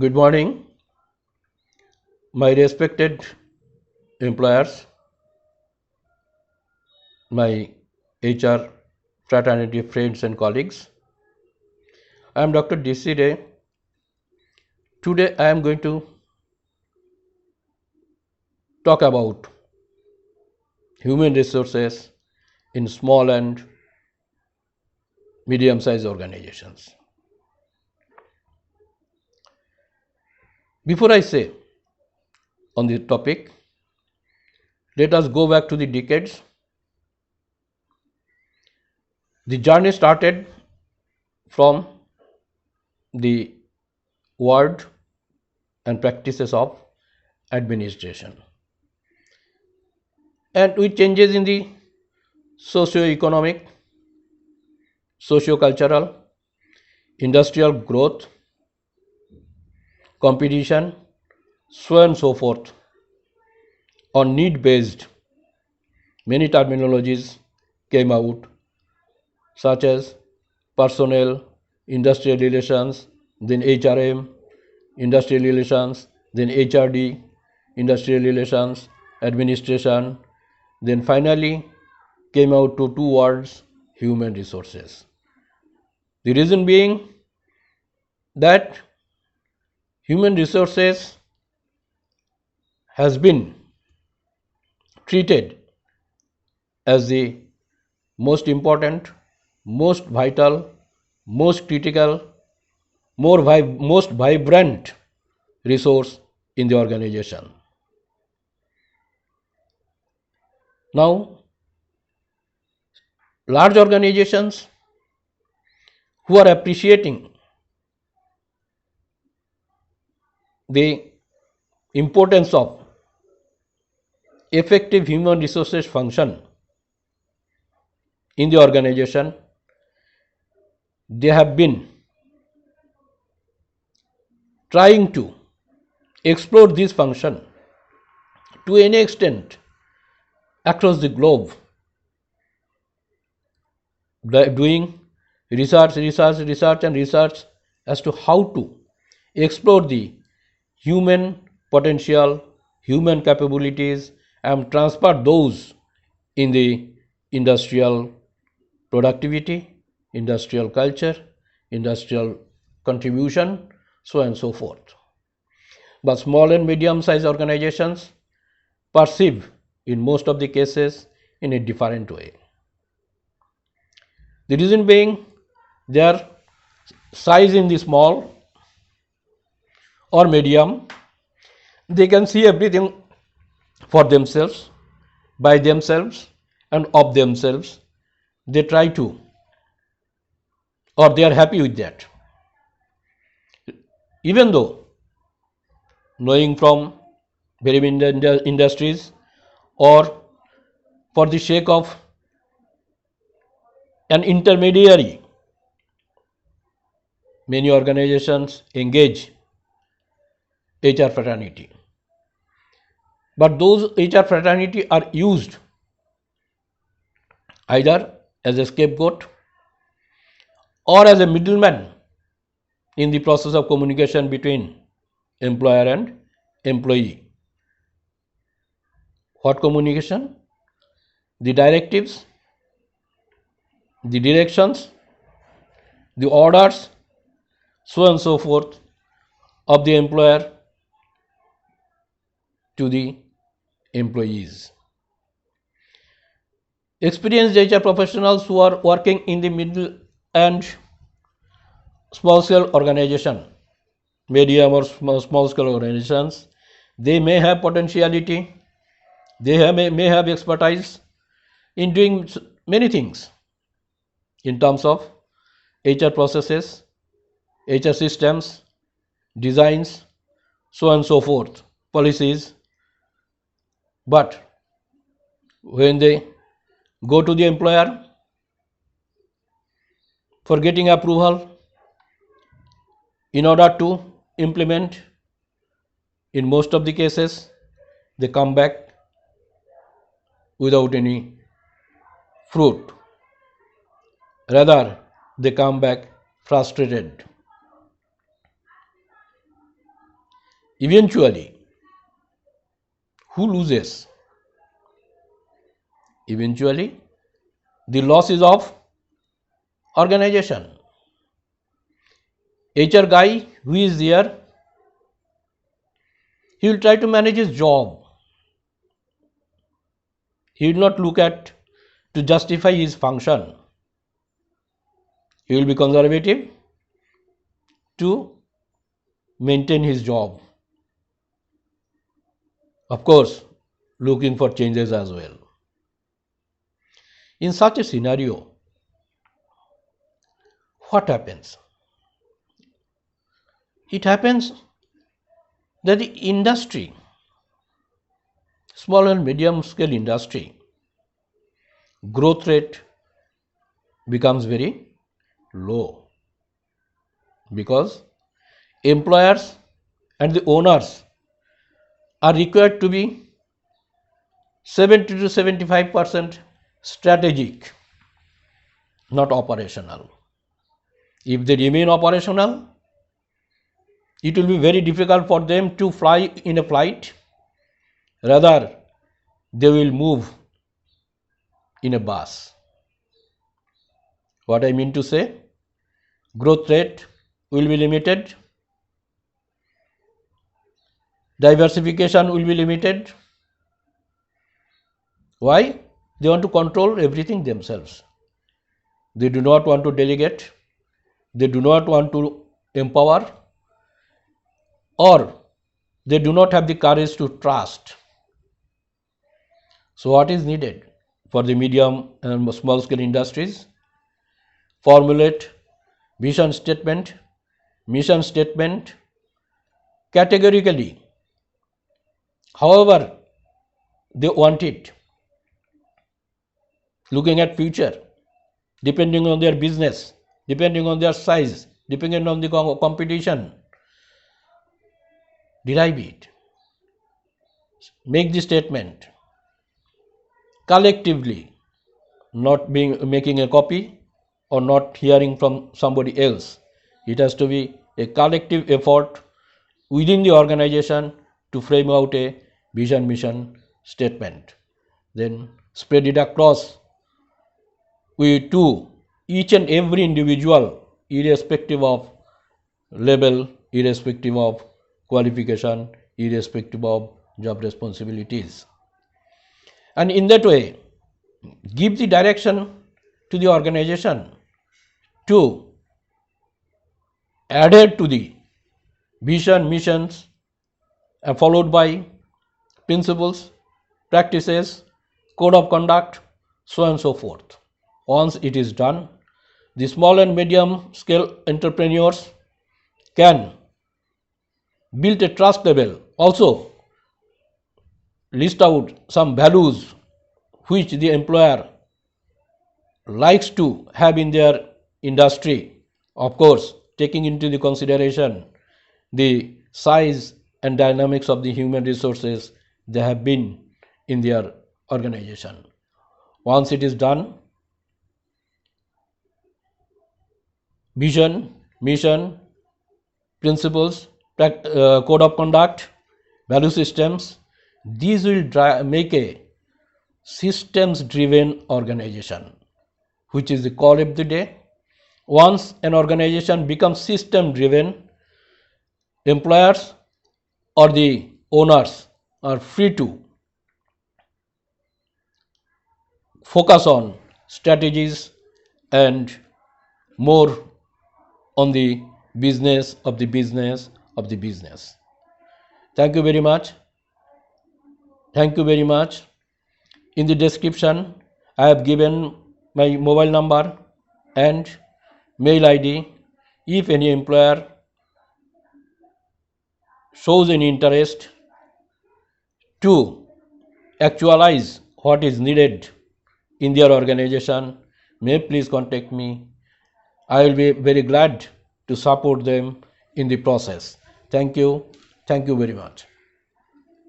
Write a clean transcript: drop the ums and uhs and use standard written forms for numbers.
Good morning, my respected employers, my HR fraternity friends and colleagues. I am Dr. DC Ray. Today I am going to talk about human resources in small and medium sized organizations. Before I say on the topic, let us go back to the decades. The journey started from the word and practices of administration, and with changes in the socio-economic, socio-cultural, industrial growth, competition, so on and so forth. On need based, many terminologies came out, such as personnel, industrial relations, then HRM, industrial relations, then HRD, industrial relations, administration, then finally came out to two words, human resources. The reason being that human resources has been treated as the most important, most vital, most critical, most vibrant resource in the organization. Now, large organizations who are appreciating the importance of effective human resources function in the organization, they have been trying to explore this function to any extent across the globe, doing research as to how to explore the human potential, human capabilities, and transfer those in the industrial productivity, industrial culture, industrial contribution, so on and so forth. But small and medium sized organizations perceive in most of the cases in a different way. The reason being their size in the small or medium, they can see everything for themselves, by themselves, and of themselves. They try to, or they are happy with that. Even though knowing from very many industries, or for the sake of an intermediary, many organizations engage HR fraternity. But those HR fraternity are used either as a scapegoat or as a middleman in the process of communication between employer and employee. What communication? The directives, the directions, the orders, so on and so forth of the employer to the employees. Experienced HR professionals who are working in the middle and small scale organization, medium or small scale organizations, they may have potentiality, may have expertise in doing many things in terms of HR processes, HR systems, designs, so on and so forth, policies. But when they go to the employer for getting approval in order to implement, in most of the cases, they come back without any fruit. Rather, they come back frustrated. Eventually, who loses? Eventually, the loss is of organization. HR guy who is there, he will try to manage his job. He will not look at to justify his function. He will be conservative to maintain his job. Of course, looking for changes as well. In such a scenario, what happens? It happens that the industry, small and medium scale industry, growth rate becomes very low, because employers and the owners are required to be 70 to 75% strategic, not operational. If they remain operational, it will be very difficult for them to fly in a flight. Rather, they will move in a bus. What I mean to say, growth rate will be limited, diversification will be limited. Why? They want to control everything themselves. They do not want to delegate, they do not want to empower, or they do not have the courage to trust. So what is needed for the medium and small scale industries? Formulate vision statement, mission statement categorically, however they want it, looking at future, depending on their business, depending on their size, depending on the competition. Derive it, make the statement collectively, not making a copy or not hearing from somebody else. It has to be a collective effort within the organization to frame out a vision mission statement, then spread it across to each and every individual, irrespective of level, irrespective of qualification, irrespective of job responsibilities. And in that way, give the direction to the organization to adhere to the vision, missions, followed by principles, practices, code of conduct, so on and so forth. Once it is done, the small and medium scale entrepreneurs can build a trust level. Also, list out some values which the employer likes to have in their industry, of course taking into the consideration the size and dynamics of the human resources they have been in their organization. Once it is done, vision, mission, principles, code of conduct, value systems, these will make a systems driven organization, which is the call of the day. Once an organization becomes system driven, employers or the owners are free to focus on strategies and more on the business of the business of the business. Thank you very much. Thank you very much. In the description, I have given my mobile number and mail ID. If any employer shows any interest to actualize what is needed in their organization, may please contact me. I will be very glad to support them in the process. Thank you. Thank you very much.